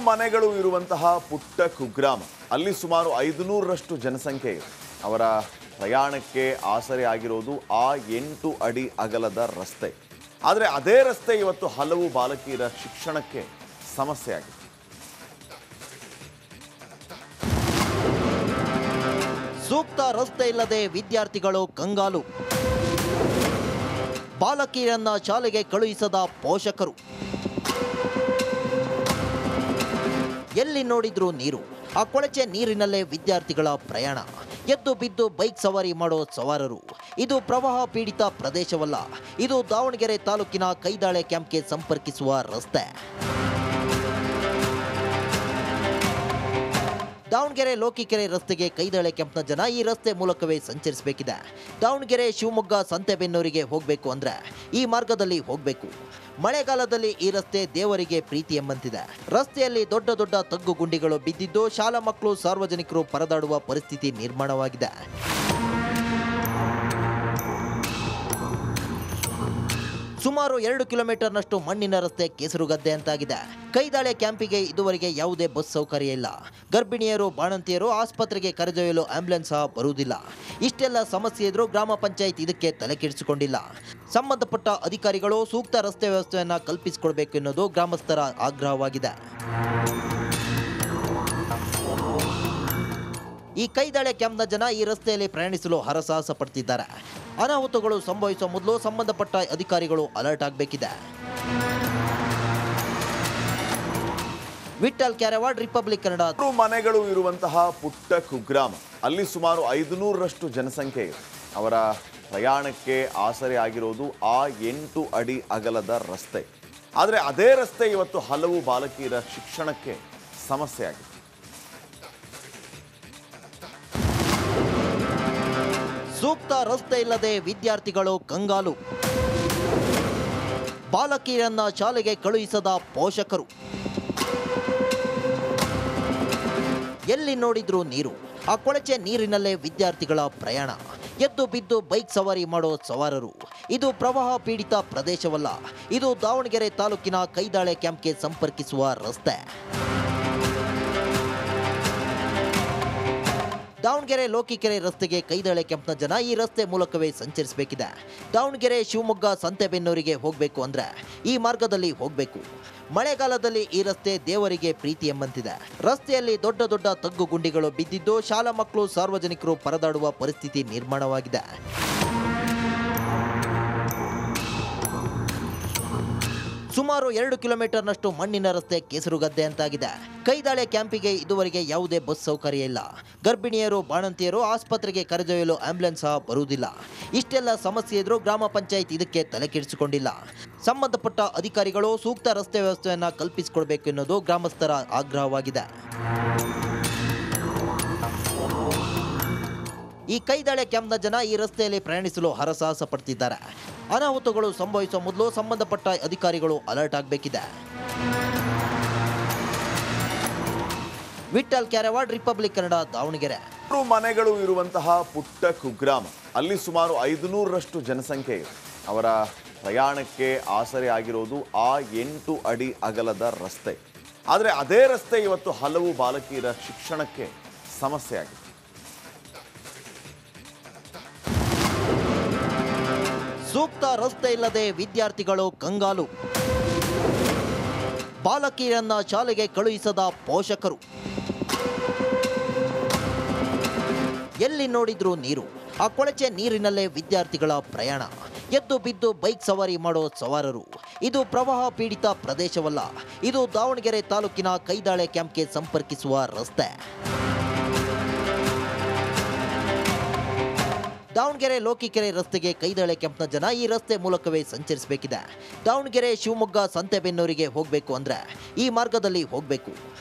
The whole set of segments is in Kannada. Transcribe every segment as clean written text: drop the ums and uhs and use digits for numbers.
ಮನೆಗಳು ಇರುವಂತಹ ಪುಟ್ಟ ಕುಗ್ರಾಮ. ಅಲ್ಲಿ ಸುಮಾರು 500ರಷ್ಟು ಜನಸಂಖ್ಯೆ ಇದೆ. ಅವರ ಪ್ರಯಾಣಕ್ಕೆ ಆಸರೆ ಆಗಿರೋದು ಆ 8 ಅಡಿ ಅಗಲದ ರಸ್ತೆ. ಆದರೆ ಅದೇ ರಸ್ತೆ ಇವತ್ತು ಹಲವು ಬಾಲಕಿಯರ ಶಿಕ್ಷಣಕ್ಕೆ ಸಮಸ್ಯೆ ಆಗಿದೆ. ಸೂಕ್ತ ರಸ್ತೆ ಇಲ್ಲದೆ ವಿದ್ಯಾರ್ಥಿಗಳು ಕಂಗಾಲು. ಬಾಲಕಿಯರನ್ನ ಶಾಲೆಗೆ ಕಳುಹಿಸದ ಪೋಷಕರು. ಎಲ್ಲಿ ನೋಡಿದ್ರೂ ನೀರು. ಆ ಕೊಳಚೆ ನೀರಿನಲ್ಲೇ ವಿದ್ಯಾರ್ಥಿಗಳ ಪ್ರಯಾಣ. ಎದ್ದು ಬಿದ್ದು ಬೈಕ್ ಸವಾರಿ ಮಾಡೋ ಸವಾರರು. ಇದು ಪ್ರವಾಹ ಪೀಡಿತ ಪ್ರದೇಶವಲ್ಲ. ಇದು ದಾವಣಗೆರೆ ತಾಲೂಕಿನ ಕೈದಾಳೆ ಕ್ಯಾಂಪ್ಗೆ ಸಂಪರ್ಕಿಸುವ ರಸ್ತೆ. ದಾವಣಗೆರೆ ಲೋಕಿಕೆರೆ ರಸ್ತೆಗೆ ಕೈದಾಳೆ ಕ್ಯಾಂಪ್ನ ಜನ ಈ ರಸ್ತೆ ಮೂಲಕವೇ ಸಂಚರಿಸಬೇಕಿದೆ. ದಾವಣಗೆರೆ ಶಿವಮೊಗ್ಗ ಸಂತೆಬೆನ್ನೂರಿಗೆ ಹೋಗಬೇಕು ಅಂದ್ರೆ ಈ ಮಾರ್ಗದಲ್ಲಿ ಹೋಗಬೇಕು. ಮಳೆಗಾಲದಲ್ಲಿ ಈ ರಸ್ತೆ ದೇವರಿಗೆ ಪ್ರೀತಿ ಎಂಬಂತಿದೆ. ರಸ್ತೆಯಲ್ಲಿ ದೊಡ್ಡ ದೊಡ್ಡ ತಗ್ಗು ಗುಂಡಿಗಳು ಬಿದ್ದಿದ್ದು ಶಾಲಾ ಮಕ್ಕಳು ಸಾರ್ವಜನಿಕರು ಪರದಾಡುವ ಪರಿಸ್ಥಿತಿ ನಿರ್ಮಾಣವಾಗಿದೆ. ಸುಮಾರು 2 ಕಿಲೋಮೀಟರ್ನಷ್ಟು ಮಣ್ಣಿನ ರಸ್ತೆ ಕೆಸರುಗದ್ದೆ ಅಂತಾಗಿದೆ. ಕೈದಾಳೆ ಕ್ಯಾಂಪಿಗೆ ಇದುವರೆಗೆ ಯಾವುದೇ ಬಸ್ ಸೌಕರ್ಯ ಇಲ್ಲ. ಗರ್ಭಿಣಿಯರು ಬಾಣಂತಿಯರು ಆಸ್ಪತ್ರೆಗೆ ಕರೆದೊಯ್ಯಲು ಆಂಬ್ಯುಲೆನ್ಸ್ ಸಹ ಬರುವುದಿಲ್ಲ. ಇಷ್ಟೆಲ್ಲ ಸಮಸ್ಯೆ ಇದ್ರೂ ಗ್ರಾಮ ಪಂಚಾಯತ್ ಇದಕ್ಕೆ ತಲೆ ಕೆಡಿಸಿಕೊಂಡಿಲ್ಲ. ಸಂಬಂಧಪಟ್ಟ ಅಧಿಕಾರಿಗಳು ಸೂಕ್ತ ರಸ್ತೆ ವ್ಯವಸ್ಥೆಯನ್ನು ಕಲ್ಪಿಸಿಕೊಡಬೇಕು ಎನ್ನುವುದು ಗ್ರಾಮಸ್ಥರ ಆಗ್ರಹವಾಗಿದೆ. ಈ ಕೈದಾಳೆ ಕ್ಯಾಂಪ್ನ ಜನ ಈ ರಸ್ತೆಯಲ್ಲಿ ಪ್ರಯಾಣಿಸಲು ಹರಸಾಹಸ ಪಡ್ತಿದ್ದಾರೆ. ಅನಾಹುತಗಳು ಸಂಭವಿಸುವ ಮೊದಲು ಸಂಬಂಧಪಟ್ಟ ಅಧಿಕಾರಿಗಳು ಅಲರ್ಟ್ ಆಗಬೇಕಿದೆ. ವಿಠಲ್ ಕ್ಯಾರವಾಡ್, ರಿಪಬ್ಲಿಕ್ ಕನ್ನಡ. ಮನೆಗಳು ಇರುವಂತಹ ಪುಟ್ಟ ಕುಗ್ರಾಮ. ಅಲ್ಲಿ ಸುಮಾರು 500ರಷ್ಟು ಜನಸಂಖ್ಯೆ ಇದೆ. ಅವರ ಪ್ರಯಾಣಕ್ಕೆ ಆಸರೆ ಆಗಿರೋದು ಆ 8 ಅಡಿ ಅಗಲದ ರಸ್ತೆ. ಆದರೆ ಅದೇ ರಸ್ತೆ ಇವತ್ತು ಹಲವು ಬಾಲಕಿಯರ ಶಿಕ್ಷಣಕ್ಕೆ ಸಮಸ್ಯೆ ಆಗಿದೆ. ಸೂಕ್ತ ರಸ್ತೆ ಇಲ್ಲದೆ ವಿದ್ಯಾರ್ಥಿಗಳು ಕಂಗಾಲು. ಬಾಲಕಿಯರನ್ನ ಶಾಲೆಗೆ ಕಳುಹಿಸದ ಪೋಷಕರು. ಎಲ್ಲಿ ನೋಡಿದ್ರೂ ನೀರು. ಆ ಕೊಳಚೆ ನೀರಿನಲ್ಲೇ ವಿದ್ಯಾರ್ಥಿಗಳ ಪ್ರಯಾಣ. ಎದ್ದು ಬಿದ್ದು ಬೈಕ್ ಸವಾರಿ ಮಾಡೋ ಸವಾರರು. ಇದು ಪ್ರವಾಹ ಪೀಡಿತ ಪ್ರದೇಶವಲ್ಲ. ಇದು ದಾವಣಗೆರೆ ತಾಲೂಕಿನ ಕೈದಾಳೆ ಕ್ಯಾಂಪ್ಗೆ ಸಂಪರ್ಕಿಸುವ ರಸ್ತೆ. ದಾವಣಗೆರೆ ಲೋಕಿಕೆರೆ ರಸ್ತೆಗೆ ಕೈದಾಳೆ ಕ್ಯಾಂಪ್ನ ಜನ ಈ ರಸ್ತೆ ಮೂಲಕವೇ ಸಂಚರಿಸಬೇಕಿದೆ. ದಾವಣಗೆರೆ ಶಿವಮೊಗ್ಗ ಸಂತೆಬೆನ್ನೂರಿಗೆ ಹೋಗಬೇಕು ಅಂದ್ರೆ ಈ ಮಾರ್ಗದಲ್ಲಿ ಹೋಗಬೇಕು. ಮಳೆಗಾಲದಲ್ಲಿ ಈ ರಸ್ತೆ ದೇವರಿಗೆ ಪ್ರೀತಿ ಎಂಬಂತಿದೆ. ರಸ್ತೆಯಲ್ಲಿ ದೊಡ್ಡ ದೊಡ್ಡ ತಗ್ಗು ಗುಂಡಿಗಳು ಬಿದ್ದಿದ್ದು ಶಾಲಾ ಮಕ್ಕಳು ಸಾರ್ವಜನಿಕರು ಪರದಾಡುವ ಪರಿಸ್ಥಿತಿ ನಿರ್ಮಾಣವಾಗಿದೆ. ಸುಮಾರು 2 ಕಿಲೋಮೀಟರ್ನಷ್ಟು ಮಣ್ಣಿನ ರಸ್ತೆ ಕೆಸರುಗದ್ದೆ ಅಂತಾಗಿದೆ. ಕೈದಾಳೆ ಕ್ಯಾಂಪಿಗೆ ಇದುವರೆಗೆ ಯಾವುದೇ ಬಸ್ ಸೌಕರ್ಯ ಇಲ್ಲ. ಗರ್ಭಿಣಿಯರು ಬಾಣಂತಿಯರು ಆಸ್ಪತ್ರೆಗೆ ಕರೆದೊಯ್ಯಲು ಆಂಬ್ಯುಲೆನ್ಸ್ ಸಹ ಬರುವುದಿಲ್ಲ. ಇಷ್ಟೆಲ್ಲ ಸಮಸ್ಯೆ ಇದ್ರೂ ಗ್ರಾಮ ಪಂಚಾಯತ್ ಇದಕ್ಕೆ ತಲೆ ಕೆಡಿಸಿಕೊಂಡಿಲ್ಲ. ಸಂಬಂಧಪಟ್ಟ ಅಧಿಕಾರಿಗಳು ಸೂಕ್ತ ರಸ್ತೆ ವ್ಯವಸ್ಥೆಯನ್ನು ಕಲ್ಪಿಸಿಕೊಡಬೇಕು ಎನ್ನುವುದು ಗ್ರಾಮಸ್ಥರ ಆಗ್ರಹವಾಗಿದೆ. ಈ ಕೈದಾಳೆ ಕ್ಯಾಂಪ್ನ ಜನ ಈ ರಸ್ತೆಯಲ್ಲಿ ಪ್ರಯಾಣಿಸಲು ಹರಸಾಹಸ ಪಡ್ತಿದ್ದಾರೆ. ಅನಾಹುತಗಳು ಸಂಭವಿಸುವ ಮೊದಲು ಸಂಬಂಧಪಟ್ಟ ಅಧಿಕಾರಿಗಳು ಅಲರ್ಟ್ ಆಗಬೇಕಿದೆ. ವಿಠಲ್ ಕ್ಯಾರವಾಡ್, ರಿಪಬ್ಲಿಕ್ ಕನ್ನಡ, ದಾವಣಗೆರೆ. ಮನೆಗಳು ಇರುವಂತಹ ಪುಟ್ಟ ಕುಗ್ರಾಮ. ಅಲ್ಲಿ ಸುಮಾರು 500ರಷ್ಟು ಜನಸಂಖ್ಯೆ ಇದೆ. ಅವರ ಪ್ರಯಾಣಕ್ಕೆ ಆಸರೆ ಆಗಿರೋದು ಆ 8 ಅಡಿ ಅಗಲದ ರಸ್ತೆ. ಆದರೆ ಅದೇ ರಸ್ತೆ ಇವತ್ತು ಹಲವು ಬಾಲಕಿಯರ ಶಿಕ್ಷಣಕ್ಕೆ ಸಮಸ್ಯೆ ಆಗಿದೆ. ಸೂಕ್ತ ರಸ್ತೆ ಇಲ್ಲದೆ ವಿದ್ಯಾರ್ಥಿಗಳು ಕಂಗಾಲು. ಬಾಲಕಿಯರನ್ನ ಶಾಲೆಗೆ ಕಳುಹಿಸದ ಪೋಷಕರು. ಎಲ್ಲಿ ನೋಡಿದ್ರೂ ನೀರು. ಆ ಕೊಳಚೆ ನೀರಿನಲ್ಲೇ ವಿದ್ಯಾರ್ಥಿಗಳ ಪ್ರಯಾಣ. ಎದ್ದು ಬಿದ್ದು ಬೈಕ್ ಸವಾರಿ ಮಾಡೋ ಸವಾರರು. ಇದು ಪ್ರವಾಹ ಪೀಡಿತ ಪ್ರದೇಶವಲ್ಲ. ಇದು ದಾವಣಗೆರೆ ತಾಲೂಕಿನ ಕೈದಾಳೆ ಕ್ಯಾಂಪ್ಗೆ ಸಂಪರ್ಕಿಸುವ ರಸ್ತೆ. ದಾವಣಗೆರೆ ಲೋಕಿಕೆರೆ ರಸ್ತೆಗೆ ಕೈದಾಳೆ ಕ್ಯಾಂಪ್ನ ಜನ ಈ ರಸ್ತೆ ಮೂಲಕವೇ ಸಂಚರಿಸಬೇಕಿದೆ. ದಾವಣಗೆರೆ ಶಿವಮೊಗ್ಗ ಸಂತೆಬೆನ್ನೂರಿಗೆ ಹೋಗಬೇಕು ಅಂದ್ರೆ ಈ ಮಾರ್ಗದಲ್ಲಿ ಹೋಗಬೇಕು.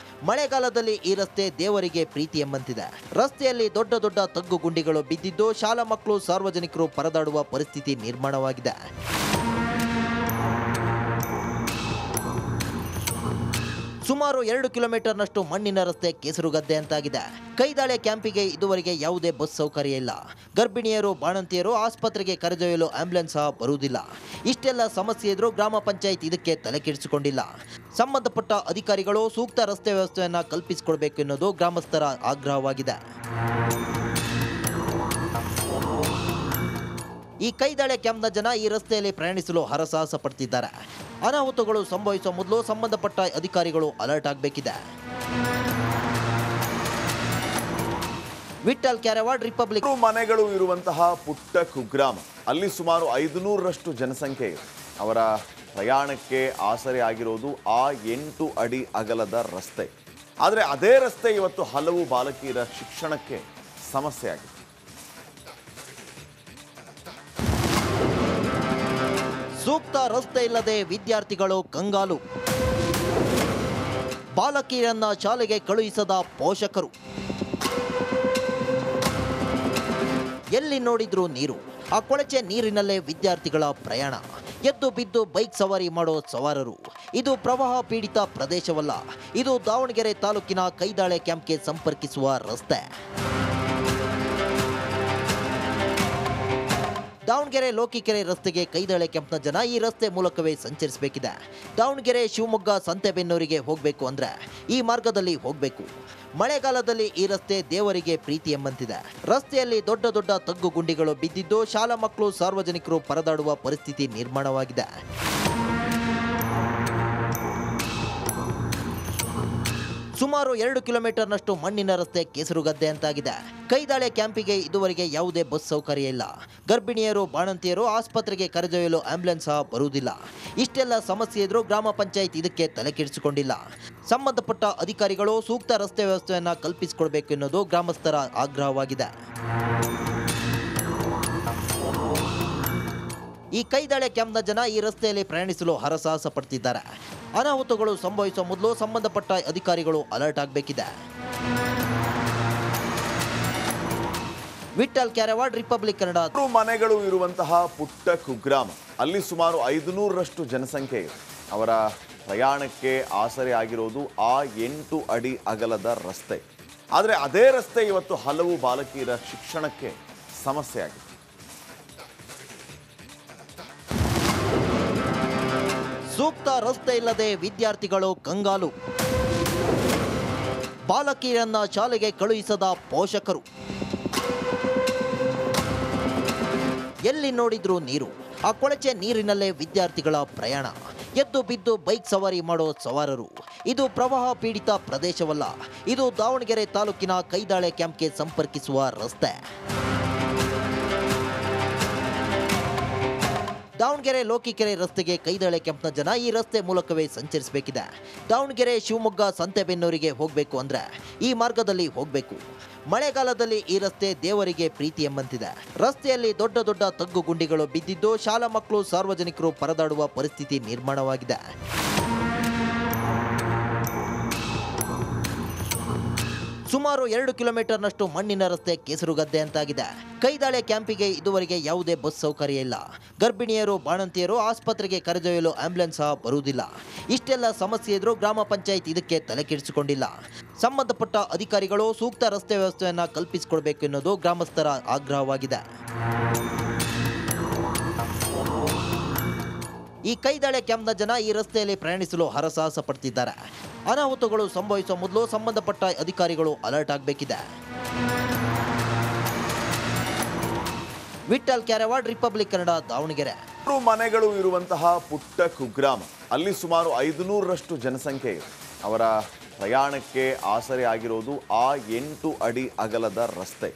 ಮಳೆಗಾಲದಲ್ಲಿ ಈ ರಸ್ತೆ ದೇವರಿಗೆ ಪ್ರೀತಿ ಎಂಬಂತಿದೆ. ರಸ್ತೆಯಲ್ಲಿ ದೊಡ್ಡ ದೊಡ್ಡ ತಗ್ಗು ಗುಂಡಿಗಳು ಬಿದ್ದಿದ್ದು ಶಾಲಾ ಮಕ್ಕಳು ಸಾರ್ವಜನಿಕರು ಪರದಾಡುವ ಪರಿಸ್ಥಿತಿ ನಿರ್ಮಾಣವಾಗಿದೆ. ಸುಮಾರು 2 ಕಿಲೋಮೀಟರ್ನಷ್ಟು ಮಣ್ಣಿನ ರಸ್ತೆ ಕೆಸರುಗದ್ದೆ ಅಂತಾಗಿದೆ. ಕೈದಾಳೆ ಕ್ಯಾಂಪಿಗೆ ಇದುವರೆಗೆ ಯಾವುದೇ ಬಸ್ ಸೌಕರ್ಯ ಇಲ್ಲ. ಗರ್ಭಿಣಿಯರು, ಬಾಣಂತಿಯರು ಆಸ್ಪತ್ರೆಗೆ ಕರೆದೊಯ್ಯಲು ಆಂಬ್ಯುಲೆನ್ಸ್ ಸಹ ಬರುವುದಿಲ್ಲ. ಇಷ್ಟೆಲ್ಲ ಸಮಸ್ಯೆ ಇದ್ರೂ ಗ್ರಾಮ ಪಂಚಾಯತ್ ಇದಕ್ಕೆ ತಲೆ ಕೆಡಿಸಿಕೊಂಡಿಲ್ಲ. ಸಂಬಂಧಪಟ್ಟ ಅಧಿಕಾರಿಗಳು ಸೂಕ್ತ ರಸ್ತೆ ವ್ಯವಸ್ಥೆಯನ್ನು ಕಲ್ಪಿಸಿಕೊಡಬೇಕು ಎನ್ನುವುದು ಗ್ರಾಮಸ್ಥರ ಆಗ್ರಹವಾಗಿದೆ. ಈ ಕೈದಾಳೆ ಕ್ಯಾಂಪ್ನ ಜನ ಈ ರಸ್ತೆಯಲ್ಲಿ ಪ್ರಯಾಣಿಸಲು ಹರಸಾಹಸ ಪಡ್ತಿದ್ದಾರೆ. ಅನಾಹುತಗಳು ಸಂಭವಿಸುವ ಮೊದಲು ಸಂಬಂಧಪಟ್ಟ ಅಧಿಕಾರಿಗಳು ಅಲರ್ಟ್ ಆಗಬೇಕಿದೆ. ವಿಠಲ್ ಕ್ಯಾರವಾಡ್, ರಿಪಬ್ಲಿಕ್. ಮನೆಗಳು ಇರುವಂತಹ ಪುಟ್ಟ ಕುಗ್ರಾಮ. ಅಲ್ಲಿ ಸುಮಾರು 500ರಷ್ಟು ಜನಸಂಖ್ಯೆ ಇದೆ. ಅವರ ಪ್ರಯಾಣಕ್ಕೆ ಆಸರೆ ಆಗಿರೋದು ಆ 8 ಅಡಿ ಅಗಲದ ರಸ್ತೆ. ಆದರೆ ಅದೇ ರಸ್ತೆ ಇವತ್ತು ಹಲವು ಬಾಲಕಿಯರ ಶಿಕ್ಷಣಕ್ಕೆ ಸಮಸ್ಯೆ ಆಗಿದೆ. ಸೂಕ್ತ ರಸ್ತೆ ಇಲ್ಲದೆ ವಿದ್ಯಾರ್ಥಿಗಳು ಕಂಗಾಲು. ಬಾಲಕಿಯರನ್ನ ಶಾಲೆಗೆ ಕಳುಹಿಸದ ಪೋಷಕರು. ಎಲ್ಲಿ ನೋಡಿದ್ರೂ ನೀರು. ಆ ಕೊಳಚೆ ನೀರಿನಲ್ಲೇ ವಿದ್ಯಾರ್ಥಿಗಳ ಪ್ರಯಾಣ. ಎದ್ದು ಬಿದ್ದು ಬೈಕ್ ಸವಾರಿ ಮಾಡೋ ಸವಾರರು. ಇದು ಪ್ರವಾಹ ಪೀಡಿತ ಪ್ರದೇಶವಲ್ಲ. ಇದು ದಾವಣಗೆರೆ ತಾಲೂಕಿನ ಕೈದಾಳೆ ಕ್ಯಾಂಪ್ಗೆ ಸಂಪರ್ಕಿಸುವ ರಸ್ತೆ. ದಾವಣಗೆರೆ ಲೋಕಿಕೆರೆ ರಸ್ತೆಗೆ ಕೈದಾಳೆ ಕ್ಯಾಂಪ್ನ ಜನ ಈ ರಸ್ತೆ ಮೂಲಕವೇ ಸಂಚರಿಸಬೇಕಿದೆ. ದಾವಣಗೆರೆ, ಶಿವಮೊಗ್ಗ, ಸಂತೆಬೆನ್ನೂರಿಗೆ ಹೋಗಬೇಕು ಅಂದ್ರೆ ಈ ಮಾರ್ಗದಲ್ಲಿ ಹೋಗಬೇಕು. ಮಳೆಗಾಲದಲ್ಲಿ ಈ ರಸ್ತೆ ದೇವರಿಗೆ ಪ್ರೀತಿ ಎಂಬಂತಿದೆ. ರಸ್ತೆಯಲ್ಲಿ ದೊಡ್ಡ ದೊಡ್ಡ ತಗ್ಗು ಗುಂಡಿಗಳು ಬಿದ್ದಿದ್ದು ಶಾಲಾ ಮಕ್ಕಳು, ಸಾರ್ವಜನಿಕರು ಪರದಾಡುವ ಪರಿಸ್ಥಿತಿ ನಿರ್ಮಾಣವಾಗಿದೆ. ಸುಮಾರು 2 ಕಿಲೋಮೀಟರ್ನಷ್ಟು ಮಣ್ಣಿನ ರಸ್ತೆ ಕೆಸರುಗದ್ದೆ ಅಂತಾಗಿದೆ. ಕೈದಾಳೆ ಕ್ಯಾಂಪಿಗೆ ಇದುವರೆಗೆ ಯಾವುದೇ ಬಸ್ ಸೌಕರ್ಯ ಇಲ್ಲ. ಗರ್ಭಿಣಿಯರು, ಬಾಣಂತಿಯರು ಆಸ್ಪತ್ರೆಗೆ ಕರೆದೊಯ್ಯಲು ಆಂಬ್ಯುಲೆನ್ಸ್ ಸಹ ಬರುವುದಿಲ್ಲ. ಇಷ್ಟೆಲ್ಲ ಸಮಸ್ಯೆ ಇದ್ರೂ ಗ್ರಾಮ ಪಂಚಾಯತ್ ಇದಕ್ಕೆ ತಲೆ ಕೆಡಿಸಿಕೊಂಡಿಲ್ಲ. ಸಂಬಂಧಪಟ್ಟ ಅಧಿಕಾರಿಗಳು ಸೂಕ್ತ ರಸ್ತೆ ವ್ಯವಸ್ಥೆಯನ್ನು ಕಲ್ಪಿಸಿಕೊಡಬೇಕು ಎನ್ನುವುದು ಗ್ರಾಮಸ್ಥರ ಆಗ್ರಹವಾಗಿದೆ. ಈ ಕೈದಾಳೆ ಕ್ಯಾಂಪ್ನ ಜನ ಈ ರಸ್ತೆಯಲ್ಲಿ ಪ್ರಯಾಣಿಸಲು ಹರಸಾಹಸ ಪಡ್ತಿದ್ದಾರೆ. ಅನಾಹುತಗಳು ಸಂಭವಿಸುವ ಮೊದಲು ಸಂಬಂಧಪಟ್ಟ ಅಧಿಕಾರಿಗಳು ಅಲರ್ಟ್ ಆಗಬೇಕಿದೆ. ವಿಠಲ್ ಕ್ಯಾರವಾಡ್, ರಿಪಬ್ಲಿಕ್ ಕನ್ನಡ. ಮನೆಗಳು ಇರುವಂತಹ ಪುಟ್ಟ ಕುಗ್ರಾಮ. ಅಲ್ಲಿ ಸುಮಾರು 500ರಷ್ಟು ಜನಸಂಖ್ಯೆ ಇದೆ. ಅವರ ಪ್ರಯಾಣಕ್ಕೆ ಆಸರೆ ಆಗಿರೋದು ಆ 8 ಅಡಿ ಅಗಲದ ರಸ್ತೆ. ಆದರೆ ಅದೇ ರಸ್ತೆ ಇವತ್ತು ಹಲವು ಬಾಲಕಿಯರ ಶಿಕ್ಷಣಕ್ಕೆ ಸಮಸ್ಯೆ ಆಗಿದೆ. ಸೂಕ್ತ ರಸ್ತೆ ಇಲ್ಲದೆ ವಿದ್ಯಾರ್ಥಿಗಳು ಕಂಗಾಲು. ಬಾಲಕಿಯರನ್ನ ಶಾಲೆಗೆ ಕಳುಹಿಸದ ಪೋಷಕರು. ಎಲ್ಲಿ ನೋಡಿದ್ರೂ ನೀರು. ಆ ಕೊಳಚೆ ನೀರಿನಲ್ಲೇ ವಿದ್ಯಾರ್ಥಿಗಳ ಪ್ರಯಾಣ. ಎದ್ದು ಬಿದ್ದು ಬೈಕ್ ಸವಾರಿ ಮಾಡೋ ಸವಾರರು. ಇದು ಪ್ರವಾಹ ಪೀಡಿತ ಪ್ರದೇಶವಲ್ಲ. ಇದು ದಾವಣಗೆರೆ ತಾಲೂಕಿನ ಕೈದಾಳೆ ಕ್ಯಾಂಪ್ಗೆ ಸಂಪರ್ಕಿಸುವ ರಸ್ತೆ. ದಾವಣಗೆರೆ ಲೋಕಿಕೆರೆ ರಸ್ತೆಗೆ ಕೈದಾಳೆ ಕ್ಯಾಂಪ್ನ ಜನ ಈ ರಸ್ತೆ ಮೂಲಕವೇ ಸಂಚರಿಸಬೇಕಿದೆ. ದಾವಣಗೆರೆ, ಶಿವಮೊಗ್ಗ, ಸಂತೆಬೆನ್ನೂರಿಗೆ ಹೋಗಬೇಕು ಅಂದ್ರೆ ಈ ಮಾರ್ಗದಲ್ಲಿ ಹೋಗಬೇಕು. ಮಳೆಗಾಲದಲ್ಲಿ ಈ ರಸ್ತೆ ದೇವರಿಗೆ ಪ್ರೀತಿ ಎಂಬಂತಿದೆ. ರಸ್ತೆಯಲ್ಲಿ ದೊಡ್ಡ ದೊಡ್ಡ ತಗ್ಗು ಗುಂಡಿಗಳು ಬಿದ್ದಿದ್ದು ಶಾಲಾ ಮಕ್ಕಳು, ಸಾರ್ವಜನಿಕರು ಪರದಾಡುವ ಪರಿಸ್ಥಿತಿ ನಿರ್ಮಾಣವಾಗಿದೆ. ಸುಮಾರು 2 ಕಿಲೋಮೀಟರ್ನಷ್ಟು ಮಣ್ಣಿನ ರಸ್ತೆ ಕೆಸರುಗದ್ದೆ ಅಂತಾಗಿದೆ. ಕೈದಾಳೆ ಕ್ಯಾಂಪಿಗೆ ಇದುವರೆಗೆ ಯಾವುದೇ ಬಸ್ ಸೌಕರ್ಯ ಇಲ್ಲ. ಗರ್ಭಿಣಿಯರು, ಬಾಣಂತಿಯರು ಆಸ್ಪತ್ರೆಗೆ ಕರೆದೊಯ್ಯಲು ಆಂಬ್ಯುಲೆನ್ಸ್ ಸಹ ಬರುವುದಿಲ್ಲ. ಇಷ್ಟೆಲ್ಲ ಸಮಸ್ಯೆ ಇದ್ರೂ ಗ್ರಾಮ ಪಂಚಾಯತ್ ಇದಕ್ಕೆ ತಲೆ ಕೆಡಿಸಿಕೊಂಡಿಲ್ಲ. ಸಂಬಂಧಪಟ್ಟ ಅಧಿಕಾರಿಗಳು ಸೂಕ್ತ ರಸ್ತೆ ವ್ಯವಸ್ಥೆಯನ್ನು ಕಲ್ಪಿಸಿಕೊಡಬೇಕು ಎನ್ನುವುದು ಗ್ರಾಮಸ್ಥರ ಆಗ್ರಹವಾಗಿದೆ. ಈ ಕೈದಾಳೆ ಕ್ಯಾಂಪ್ನ ಜನ ಈ ರಸ್ತೆಯಲ್ಲಿ ಪ್ರಯಾಣಿಸಲು ಹರಸಾಹಸ ಪಡ್ತಿದ್ದಾರೆ. ಅನಾಹುತಗಳು ಸಂಭವಿಸುವ ಮೊದಲು ಸಂಬಂಧಪಟ್ಟ ಅಧಿಕಾರಿಗಳು ಅಲರ್ಟ್ ಆಗಬೇಕಿದೆ. ವಿಠಲ್ ಕ್ಯಾರವಾಡ್, ರಿಪಬ್ಲಿಕ್ ಕನ್ನಡ, ದಾವಣಗೆರೆ. ಮನೆಗಳು ಇರುವಂತಹ ಪುಟ್ಟ ಕುಗ್ರಾಮ. ಅಲ್ಲಿ ಸುಮಾರು 500ರಷ್ಟು ಜನಸಂಖ್ಯೆ ಇದೆ. ಅವರ ಪ್ರಯಾಣಕ್ಕೆ ಆಸರೆ ಆಗಿರೋದು ಆ 8 ಅಡಿ ಅಗಲದ ರಸ್ತೆ.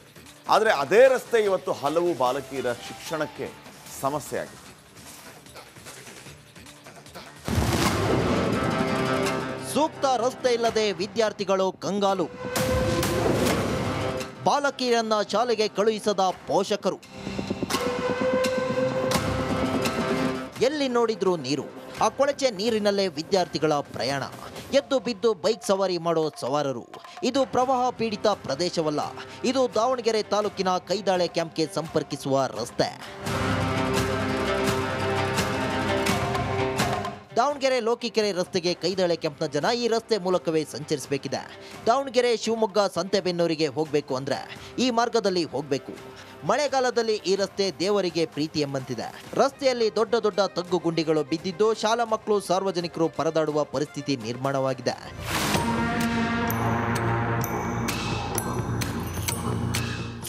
ಆದರೆ ಅದೇ ರಸ್ತೆ ಇವತ್ತು ಹಲವು ಬಾಲಕಿಯರ ಶಿಕ್ಷಣಕ್ಕೆ ಸಮಸ್ಯೆ ಆಗಿದೆ. ಸೂಕ್ತ ರಸ್ತೆ ಇಲ್ಲದೆ ವಿದ್ಯಾರ್ಥಿಗಳು ಕಂಗಾಲು. ಬಾಲಕಿಯರನ್ನ ಶಾಲೆಗೆ ಕಳುಹಿಸದ ಪೋಷಕರು. ಎಲ್ಲಿ ನೋಡಿದ್ರೂ ನೀರು. ಆ ಕೊಳಚೆ ನೀರಿನಲ್ಲೇ ವಿದ್ಯಾರ್ಥಿಗಳ ಪ್ರಯಾಣ. ಎದ್ದು ಬಿದ್ದು ಬೈಕ್ ಸವಾರಿ ಮಾಡೋ ಸವಾರರು. ಇದು ಪ್ರವಾಹ ಪೀಡಿತ ಪ್ರದೇಶವಲ್ಲ. ಇದು ದಾವಣಗೆರೆ ತಾಲೂಕಿನ ಕೈದಾಳೆ ಕ್ಯಾಂಪ್ಗೆ ಸಂಪರ್ಕಿಸುವ ರಸ್ತೆ. ದಾವಣಗೆರೆ ಲೋಕಿಕೆರೆ ರಸ್ತೆಗೆ ಕೈದಾಳೆ ಕ್ಯಾಂಪ್ನ ಜನ ಈ ರಸ್ತೆ ಮೂಲಕವೇ ಸಂಚರಿಸಬೇಕಿದೆ. ದಾವಣಗೆರೆ ಶಿವಮೊಗ್ಗ ಸಂತೆಬೆನ್ನೂರಿಗೆ ಹೋಗಬೇಕು ಅಂದ್ರೆ ಈ ಮಾರ್ಗದಲ್ಲಿ ಹೋಗಬೇಕು. ಮಳೆಗಾಲದಲ್ಲಿ ಈ ರಸ್ತೆ ದೇವರಿಗೆ ಪ್ರೀತಿ ಎಂಬಂತಿದೆ. ರಸ್ತೆಯಲ್ಲಿ ದೊಡ್ಡ ದೊಡ್ಡ ತಗ್ಗು ಗುಂಡಿಗಳು ಬಿದ್ದಿದ್ದು ಶಾಲಾ ಮಕ್ಕಳು ಸಾರ್ವಜನಿಕರು ಪರದಾಡುವ ಪರಿಸ್ಥಿತಿ ನಿರ್ಮಾಣವಾಗಿದೆ.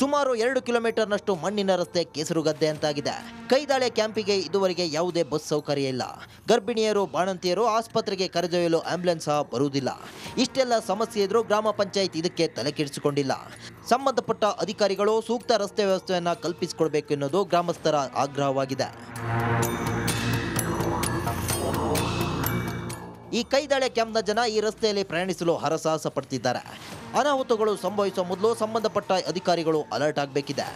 ಸುಮಾರು 2 ಕಿಲೋಮೀಟರ್ನಷ್ಟು ಮಣ್ಣಿನ ರಸ್ತೆ ಕೆಸರುಗದ್ದೆ ಅಂತಾಗಿದೆ. ಕೈದಾಳೆ ಕ್ಯಾಂಪಿಗೆ ಇದುವರೆಗೆ ಯಾವುದೇ ಬಸ್ ಸೌಕರ್ಯ ಇಲ್ಲ. ಗರ್ಭಿಣಿಯರು, ಬಾಣಂತಿಯರು ಆಸ್ಪತ್ರೆಗೆ ಕರೆದೊಯ್ಯಲು ಆಂಬ್ಯುಲೆನ್ಸ್ ಸಹ ಬರುವುದಿಲ್ಲ. ಇಷ್ಟೆಲ್ಲ ಸಮಸ್ಯೆ ಇದ್ರೂ ಗ್ರಾಮ ಪಂಚಾಯತ್ ಇದಕ್ಕೆ ತಲೆ ಕೆಡಿಸಿಕೊಂಡಿಲ್ಲ. ಸಂಬಂಧಪಟ್ಟ ಅಧಿಕಾರಿಗಳು ಸೂಕ್ತ ರಸ್ತೆ ವ್ಯವಸ್ಥೆಯನ್ನು ಕಲ್ಪಿಸಿಕೊಡಬೇಕು ಎನ್ನುವುದು ಗ್ರಾಮಸ್ಥರ ಆಗ್ರಹವಾಗಿದೆ. ಈ ಕೈದಾಳೆ ಕ್ಯಾಂಪ್ನ ಜನ ಈ ರಸ್ತೆಯಲ್ಲಿ ಪ್ರಯಾಣಿಸಲು ಹರಸಾಹಸ ಪಡ್ತಿದ್ದಾರೆ. ಅನಾಹುತಗಳು ಸಂಭವಿಸುವ ಮೊದಲು ಸಂಬಂಧಪಟ್ಟ ಅಧಿಕಾರಿಗಳು ಅಲರ್ಟ್ ಆಗಬೇಕಿದೆ.